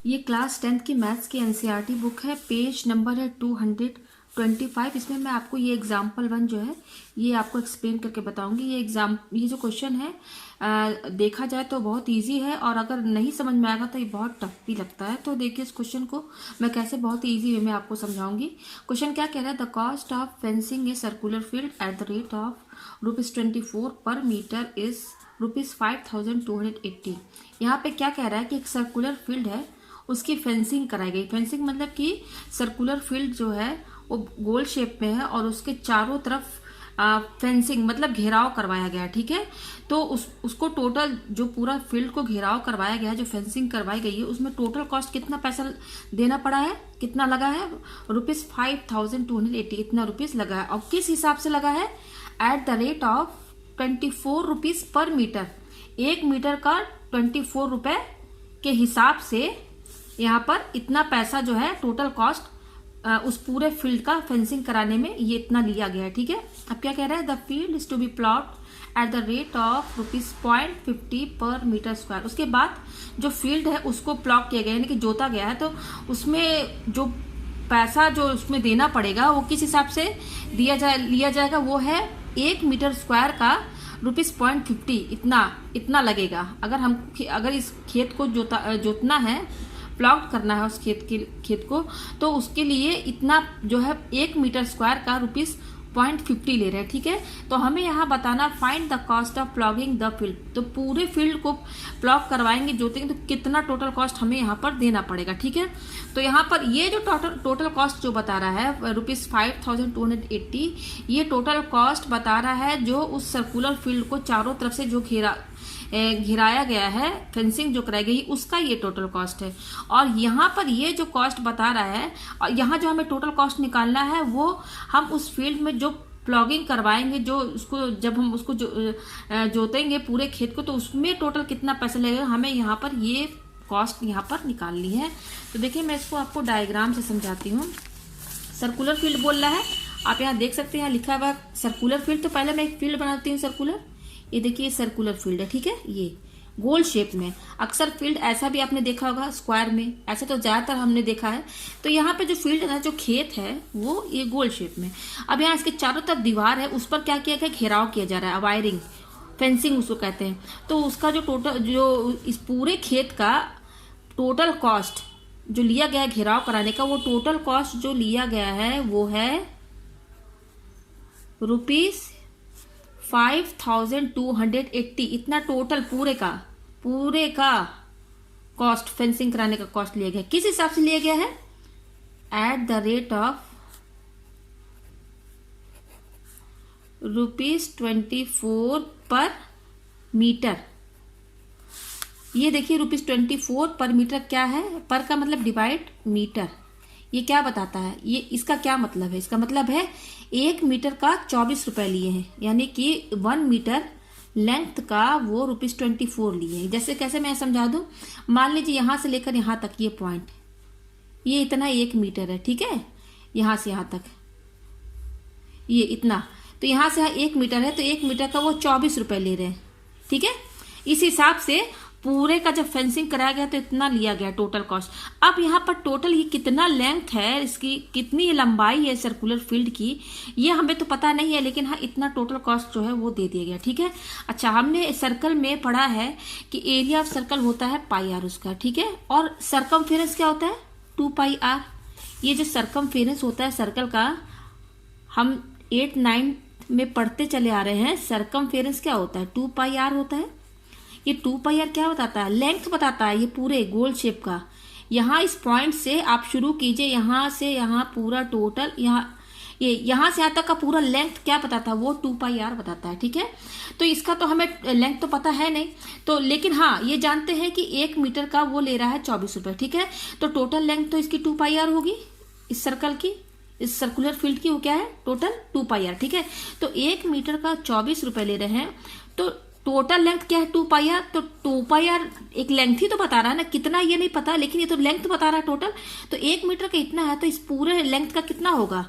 ये class 10th की maths की एनसीईआरटी बुक है। पेज नंबर है 225। इसमें मैं आपको ये एग्जाम्पल 1 जो है ये आपको एक्सप्लेन करके बताऊंगी। ये जो क्वेश्चन है देखा जाए तो बहुत इजी है, और अगर नहीं समझ में आएगा तो ये बहुत टफ भी लगता है। तो देखिए इस क्वेश्चन को मैं कैसे बहुत इजी वे में आपको समझाऊंगी। क्वेश्चन क्या कह रहा है, the cost of fencing a circular field at the rate of ₹24 पर मीटर इज ₹5280। यहाँ पे क्या कह रहा है कि एक सर्कुलर फील्ड है, उसकी फेंसिंग कराई गई। फेंसिंग मतलब कि सर्कुलर फील्ड जो है वो गोल शेप में है और उसके चारों तरफ फेंसिंग मतलब घेराव करवाया गया है। ठीक है, तो उसको टोटल जो पूरा फील्ड को घेराव करवाया गया है, जो फेंसिंग करवाई गई है, उसमें टोटल कॉस्ट कितना पैसा देना पड़ा है, कितना लगा है, ₹5280 इतना रुपीज लगा है। और किस हिसाब से लगा है, एट द रेट ऑफ ₹24 पर मीटर। 1 मीटर का 24 रुपए के हिसाब से यहाँ पर इतना पैसा जो है टोटल कॉस्ट उस पूरे फील्ड का फेंसिंग कराने में ये इतना लिया गया है। ठीक है, अब क्या कह रहा है, the field is to be plot at the rate of ₹0.50 per metre square. उसके बाद जो फील्ड है उसको प्लॉट किया गया यानी कि जोता गया है, तो उसमें जो पैसा जो उसमें देना पड़ेगा वो किस हिसाब से लिया जाएगा, वो है 1 मीटर स्क्वायर का ₹0.50 इतना लगेगा। अगर इस खेत को जोतना है, प्लॉट करना है उस खेत को, तो उसके लिए इतना जो है 1 मीटर स्क्वायर का ₹0.50 ले रहे हैं। ठीक है, तो हमें यहाँ बताना find the cost of plogging the field. तो पूरे फील्ड को प्लॉट करवाएंगे, जोतेंगे, तो कितना टोटल कॉस्ट हमें यहाँ पर देना पड़ेगा। ठीक है, तो यहाँ पर ये जो टोटल कॉस्ट जो बता रहा है ₹5280, ये टोटल कॉस्ट बता रहा है जो उस सर्कुलर फील्ड को चारों तरफ से जो घिराया गया है, फेंसिंग जो कराई गई, उसका ये टोटल कॉस्ट है। और यहाँ पर ये जो कॉस्ट बता रहा है, और यहाँ जो हमें टोटल कॉस्ट निकालना है, वो हम उस फील्ड में जो प्लॉगिंग करवाएंगे, जो उसको जब हम उसको जोतेंगे पूरे खेत को, तो उसमें टोटल कितना पैसा लगेगा, हमें यहाँ पर ये कॉस्ट यहाँ पर निकालनी है। तो देखिए मैं इसको आपको डायग्राम से समझाती हूँ। सर्कुलर फील्ड बोल रहा है, आप यहाँ देख सकते हैं, यहाँ लिखा हुआ सर्कुलर फील्ड। तो पहले मैं एक फील्ड बनाती हूँ सर्कुलर। ये देखिए सर्कुलर फील्ड है। ठीक है, ये गोल शेप में। अक्सर फील्ड ऐसा भी आपने देखा होगा स्क्वायर में, ऐसा तो ज्यादातर हमने देखा है। तो यहाँ पे जो फील्ड है ना, जो खेत है, वो ये गोल शेप में। अब यहाँ इसके चारों तरफ दीवार है, उस पर क्या किया गया, घेराव किया जा रहा है, वायरिंग, फेंसिंग उसको कहते हैं। तो उसका जो इस पूरे खेत का टोटल कॉस्ट जो लिया गया है घेराव कराने का, वो टोटल कॉस्ट जो लिया गया है वो है ₹5280। इतना टोटल पूरे का कॉस्ट, फेंसिंग कराने का कॉस्ट लिया गया। किस हिसाब से लिया गया है, एट द रेट ऑफ ₹24 पर मीटर। ये देखिए ₹24 पर मीटर क्या है, पर का मतलब डिवाइड मीटर। ये क्या बताता है, ये इसका क्या मतलब है, इसका मतलब है 1 मीटर का 24 रुपए लिए हैं, यानी कि 1 मीटर लेंथ का वो ₹24 लिए हैं। जैसे कैसे मैं समझा दूं, मान लीजिए यहां से लेकर यहां तक ये पॉइंट, ये इतना 1 मीटर है। ठीक है, यहां से यहां तक ये इतना, तो यहां से यहाँ 1 मीटर है, तो 1 मीटर का वो 24 रुपए ले रहे हैं। ठीक है, इस हिसाब से पूरे का जब फेंसिंग कराया गया तो इतना लिया गया टोटल कॉस्ट। अब यहाँ पर टोटल ये कितना लेंथ है, इसकी कितनी लंबाई है सर्कुलर फील्ड की, ये हमें तो पता नहीं है, लेकिन हाँ इतना टोटल कॉस्ट जो है वो दे दिया गया। ठीक है, अच्छा हमने सर्कल में पढ़ा है कि एरिया ऑफ सर्कल होता है πr उसका। ठीक है, और सरकमफेरेंस क्या होता है, 2πr। ये जो सरकमफेरेंस होता है सर्कल का, हम 8-9 में पढ़ते चले आ रहे हैं। सरकमफेरेंस क्या होता है, 2πr होता है। ये 2πr क्या बताता है, लेंथ बताता है, ये पूरे गोल शेप का। यहाँ इस पॉइंट से आप शुरू कीजिए, यहाँ से यहाँ पूरा टोटल, यहाँ से यहाँ तक का पूरा लेंथ क्या बताता है, वो 2πr बताता है। ठीक है, तो इसका तो हमें लेंथ तो पता है नहीं, तो लेकिन हाँ ये जानते हैं कि 1 मीटर का वो ले रहा है 24 रुपए। ठीक है, तो टोटल लेंथ तो इसकी 2πr होगी, इस सर्कल की, इस सर्कुलर फील्ड की वो क्या है, टोटल 2πr। ठीक है, तो 1 मीटर का 24 रुपए ले रहे हैं, तो टोटल लेंथ क्या है, 2πr। तो 2πr एक लेंथ ही तो बता रहा है ना, कितना ये नहीं पता, लेकिन ये तो लेंथ बता रहा है टोटल। तो 1 मीटर का इतना है, तो इस पूरे लेंथ का कितना होगा,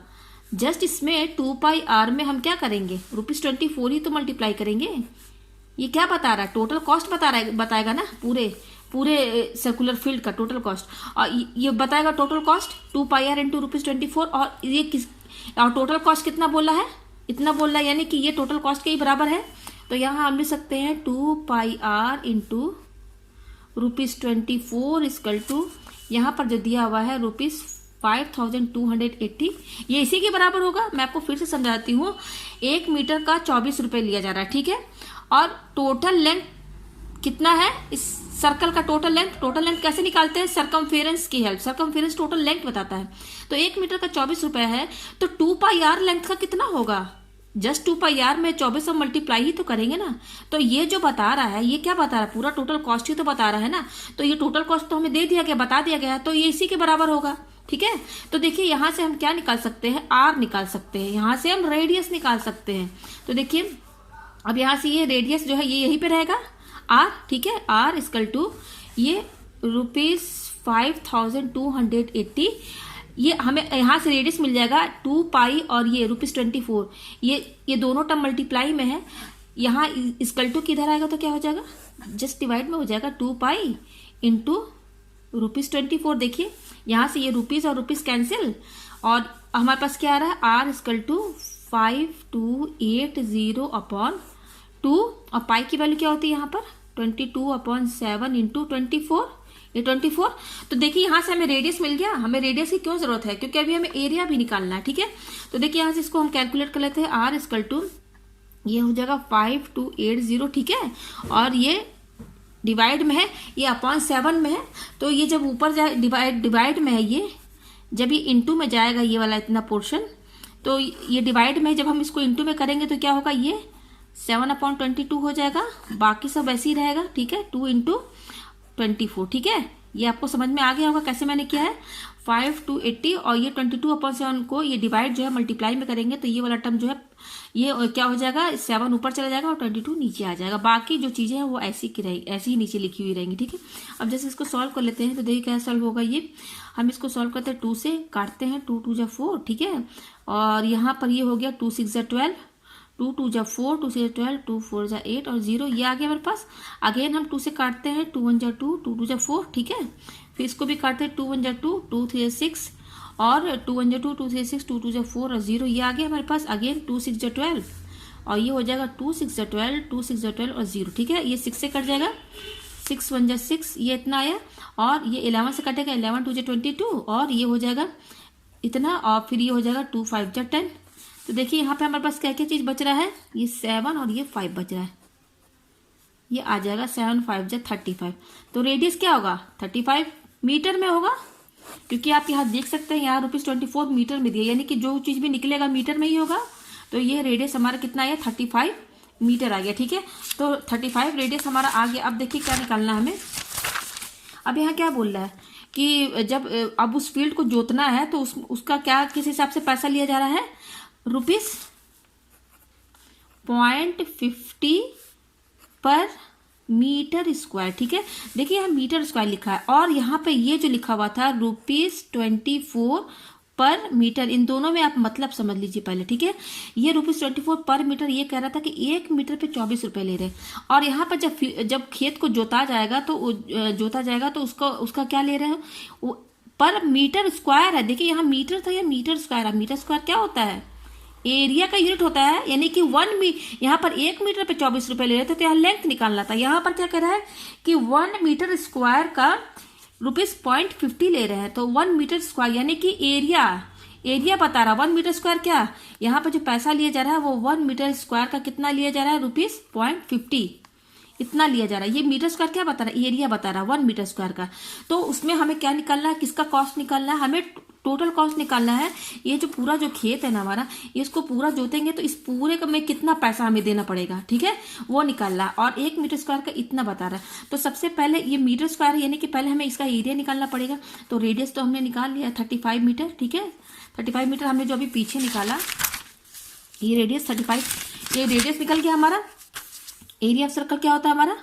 जस्ट इसमें 2πr में हम क्या करेंगे, ₹24 ही तो मल्टीप्लाई करेंगे। ये क्या बता रहा है, टोटल कॉस्ट बताएगा ना पूरे पूरे सर्कुलर फील्ड का टोटल कॉस्ट, और ये बताएगा total cost 2 pi R into ₹24, और ये किस, और टोटल कॉस्ट कितना बोला है, इतना बोल रहा है, यानी कि ये टोटल कॉस्ट के ही बराबर है। तो यहाँ हम लिख सकते हैं 2 pi R into ₹24 equal to, यहाँ पर जो दिया हुआ है ₹5280, ये इसी के बराबर होगा। मैं आपको फिर से समझाती हूँ, 1 मीटर का 24 रुपए लिया जा रहा है, ठीक है। और टोटल लेंथ कितना है इस सर्कल का, टोटल लेंथ कैसे निकालते हैं, सरकमफेरेंस की हेल्प, सरकमफेरेंस टोटल लेंथ बताता है। तो 1 मीटर का 24 रुपए है, तो 2 पाई आर लेंथ का कितना होगा, जस्ट 2 पाई आर में 24 से मल्टीप्लाई ही तो करेंगे ना। तो ये जो बता रहा है, ये क्या बता रहा है, पूरा टोटल कॉस्ट ही तो बता रहा है ना। तो ये टोटल कॉस्ट तो हमें दे दिया गया, बता दिया गया है, तो ये इसी के बराबर होगा, ठीक है। तो देखिए यहाँ से हम क्या निकाल सकते हैं, आर निकाल सकते हैं, यहाँ से हम रेडियस निकाल सकते हैं। तो देखिए अब यहाँ से ये रेडियस जो है ये यहीं पे रहेगा आर, ठीक है। आर इक्वल टू ये ₹5280, ये हमें यहाँ से रेडियस मिल जाएगा 2 पाई और ये ₹24, ये दोनों टर्म मल्टीप्लाई में है। यहाँ इक्वल टू किधर आएगा तो क्या हो जाएगा, जस्ट डिवाइड में हो जाएगा, 2 पाई इंटू ₹24। देखिए यहाँ से ये रुपीज और रुपीज कैंसिल, और हमारे पास क्या आ रहा है, आर इक्वल टू 5280/2, और पाई की वैल्यू क्या होती है यहाँ पर 22/7 इंटू 24, ये 24। तो देखिए यहाँ से हमें रेडियस मिल गया। हमें रेडियस की क्यों जरूरत है, क्योंकि अभी हमें एरिया भी निकालना है, ठीक है। तो देखिए यहाँ से इसको हम कैलकुलेट कर लेते हैं, आर इक्वल टू ये हो जाएगा 5280, ठीक है। और ये डिवाइड में है, ये अपॉन 7 में है, तो ये जब ऊपर जाए डिवाइड में है, ये जब ये इंटू में जाएगा ये वाला इतना पोर्शन, तो ये डिवाइड में, जब हम इसको इंटू में करेंगे तो क्या होगा, ये 7/22 हो जाएगा, बाकी सब ऐसे ही रहेगा, ठीक है। 2 इंटू 24, ठीक है। ये आपको समझ में आ गया होगा कैसे मैंने किया है। 5280 और ये 22/7 को ये डिवाइड जो है मल्टीप्लाई में करेंगे, तो ये वाला टर्म जो है ये क्या हो जाएगा, 7 ऊपर चला जाएगा और 22 नीचे आ जाएगा। बाकी जो चीजें हैं वो ऐसी की रहेगी, ऐसी ही नीचे लिखी हुई रहेंगी, ठीक है। अब जैसे इसको सॉल्व कर लेते हैं, तो देखिए क्या सॉल्व होगा ये, हम इसको सॉल्व करते हैं, 2 से काटते हैं, 2 2 जा 4, ठीक है। और यहाँ पर ये हो गया 2 6 जा 12, 2 2 जा 4, 2 6 जा 12, 2 4 जा 8 और 0, ये आ गया मेरे पास। अगेन हम 2 से काटते हैं, 2 1 जा 2, 2 2 जा 4, ठीक है। फिर इसको भी काटते हैं, 2 1 जा 2, 2 3 जा 6 और 2 1 जा 2, 2 3 जा 6, 2 2 जा 4 और 0, ये आ गया हमारे पास। अगेन 2 6 जा 12 और ये हो जाएगा 2 6 जा 12, 2 6 जा 12 और 0, ठीक है। ये 6 से कट जाएगा, 6 1 जा 6, ये इतना आया, और ये 11 से कटेगा, 11 2 जा 22 और ये हो जाएगा इतना, और फिर ये हो जाएगा 2 5 जा 10। तो देखिए यहाँ पे हमारे पास क्या क्या चीज बच रहा है, ये 7 और ये 5 बच रहा है, ये आ जाएगा 7 5 जा 35। तो रेडियस क्या होगा, 35 मीटर में होगा, क्योंकि आप यहाँ देख सकते हैं, यहाँ ₹24 मीटर में दिया, यानी कि जो चीज भी निकलेगा मीटर में ही होगा। तो ये रेडियस हमारा कितना आया, 35 मीटर आ गया, ठीक है। तो 35 रेडियस हमारा आ गया। अब देखिए क्या निकालना है हमें। अब यहाँ क्या बोल रहा है कि जब अब उस फील्ड को जोतना है तो उसका क्या, किस हिसाब से पैसा लिया जा रहा है, ₹0.50 पर मीटर स्क्वायर, ठीक है। देखिए यहाँ मीटर स्क्वायर लिखा है, और यहाँ पे ये जो लिखा हुआ था ₹24 पर मीटर, इन दोनों में आप मतलब समझ लीजिए पहले, ठीक है। ये ₹24 पर मीटर, ये कह रहा था कि 1 मीटर पे 24 रुपए ले रहे, और यहाँ पर जब खेत को जोता जाएगा तो उसका क्या ले रहे हो, वो पर मीटर स्क्वायर है। देखिए यहाँ मीटर था, या मीटर स्क्वायर है। मीटर स्क्वायर क्या होता है, एरिया का यूनिट होता है, यानी कि यहाँ पर 1 मीटर पे 24 रुपए ले रहे थे, तो यहाँ लेंथ निकालना था। यहाँ पर क्या कह रहा है कि 1 मीटर स्क्वायर का ₹0.50 ले रहे हैं, तो 1 मीटर स्क्वायर यानी कि एरिया बता रहा, 1 मीटर स्क्वायर क्या, यहाँ पर जो पैसा लिया जा रहा है वो 1 मीटर स्क्वायर का कितना लिया जा रहा है, ₹0.50 इतना लिया जा रहा है। ये मीटर स्क्वायर क्या बता रहा है, एरिया बता रहा है 1 मीटर स्क्वायर का। तो उसमें हमें क्या निकालना है, किसका कॉस्ट निकालना है, हमें टोटल कॉस्ट निकालना है। ये जो पूरा जो खेत है ना हमारा, इसको पूरा जोतेंगे तो इस पूरे में कितना पैसा हमें देना पड़ेगा, ठीक है, वो निकालना है। और 1 मीटर स्क्वायर का इतना बता रहा है। तो सबसे पहले ये मीटर स्क्वायर है, यानी कि पहले हमें इसका एरिया निकालना पड़ेगा। तो रेडियस तो हमने निकाल लिया 35 मीटर, ठीक है। 35 मीटर हमने जो अभी पीछे निकाला, ये रेडियस 35, ये रेडियस निकल गया हमारा। एरिया ऑफ सर्कल क्या होता है हमारा,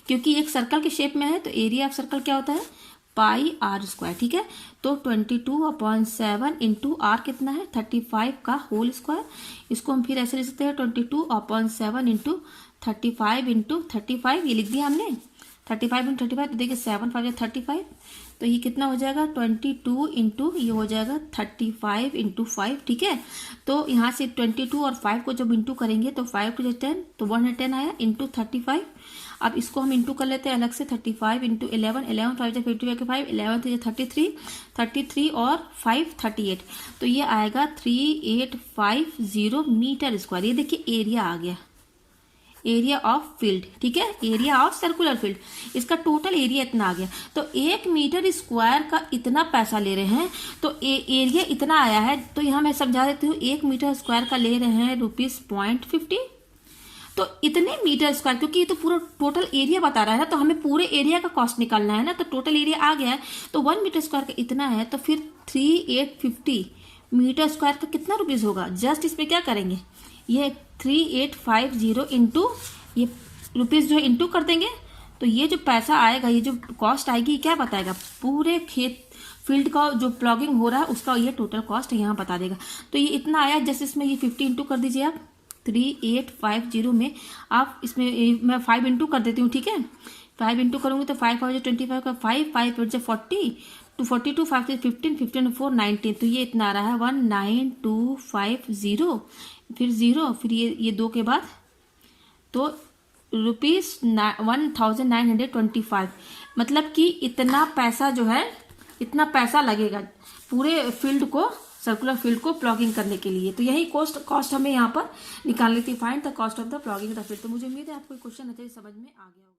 क्योंकि एक सर्कल के शेप में है, तो एरिया ऑफ सर्कल क्या होता है, पाई आर स्क्वायर, ठीक है। तो 22/7 इंटू आर कितना है, 35 का होल स्क्वायर। इसको हम फिर ऐसे लिख सकते हैं 22/7 इंटू 35 इंटू 35, ये लिख दिया हमने 35 इंटू 35, तो देखिए 7 5 35, तो ये कितना हो जाएगा 22 इंटू ये हो जाएगा 35 इंटू 5, ठीक है। तो यहाँ से 22 और 5 को जब इंटू करेंगे तो 5 टू 10, तो 110 आया इंटू 35। अब इसको हम इंटू कर लेते हैं अलग से, 35 इंटू 11, 11 5 55 के 5, 11 तो 33, 33 और 5 38, तो ये आएगा 3850 मीटर स्क्वायर। ये देखिए एरिया आ गया, एरिया ऑफ फील्ड, ठीक है, एरिया ऑफ सर्कुलर फील्ड, इसका टोटल एरिया इतना आ गया। तो 1 मीटर स्क्वायर का इतना पैसा ले रहे हैं, तो एरिया इतना आया है। तो यहाँ मैं समझा देती हूँ, 1 मीटर स्क्वायर का ले रहे हैं ₹0.50, तो इतने मीटर स्क्वायर, क्योंकि ये तो पूरा टोटल एरिया बता रहा है ना, तो हमें पूरे एरिया का कॉस्ट निकालना है ना, तो टोटल एरिया आ गया है। तो 1 मीटर स्क्वायर का इतना है, तो फिर 3850 मीटर स्क्वायर का कितना रुपीज होगा। जस्ट इसमें क्या करेंगे, ये 3850 इंटू ये रुपीज जो है इंटू कर देंगे, तो ये जो पैसा आएगा, ये जो कॉस्ट आएगी, क्या बताएगा, पूरे खेत फील्ड का जो प्लॉगिंग हो रहा है उसका ये टोटल कॉस्ट यहाँ बता देगा। तो ये इतना आया, जैसे इसमें ये 50 इंटू कर दीजिए आप, 3850 में आप इसमें मैं 5 इंटू कर देती हूँ, ठीक है। 5 इंटू करूँगी तो 5 5 25 का 5 5 40 टू 42 5 15 15 4 19, तो ये इतना आ रहा है 19250, फिर 0, फिर ये 2 के बाद, तो ₹1925, मतलब कि इतना पैसा जो है, इतना पैसा लगेगा पूरे फील्ड को, सर्कुलर फील्ड को प्लॉगिंग करने के लिए। तो यही कॉस्ट हमें यहाँ पर निकालनी थी, find the cost of the plogging the field. तो मुझे उम्मीद है आपको क्वेश्चन अच्छे से समझ में आ गया होगा।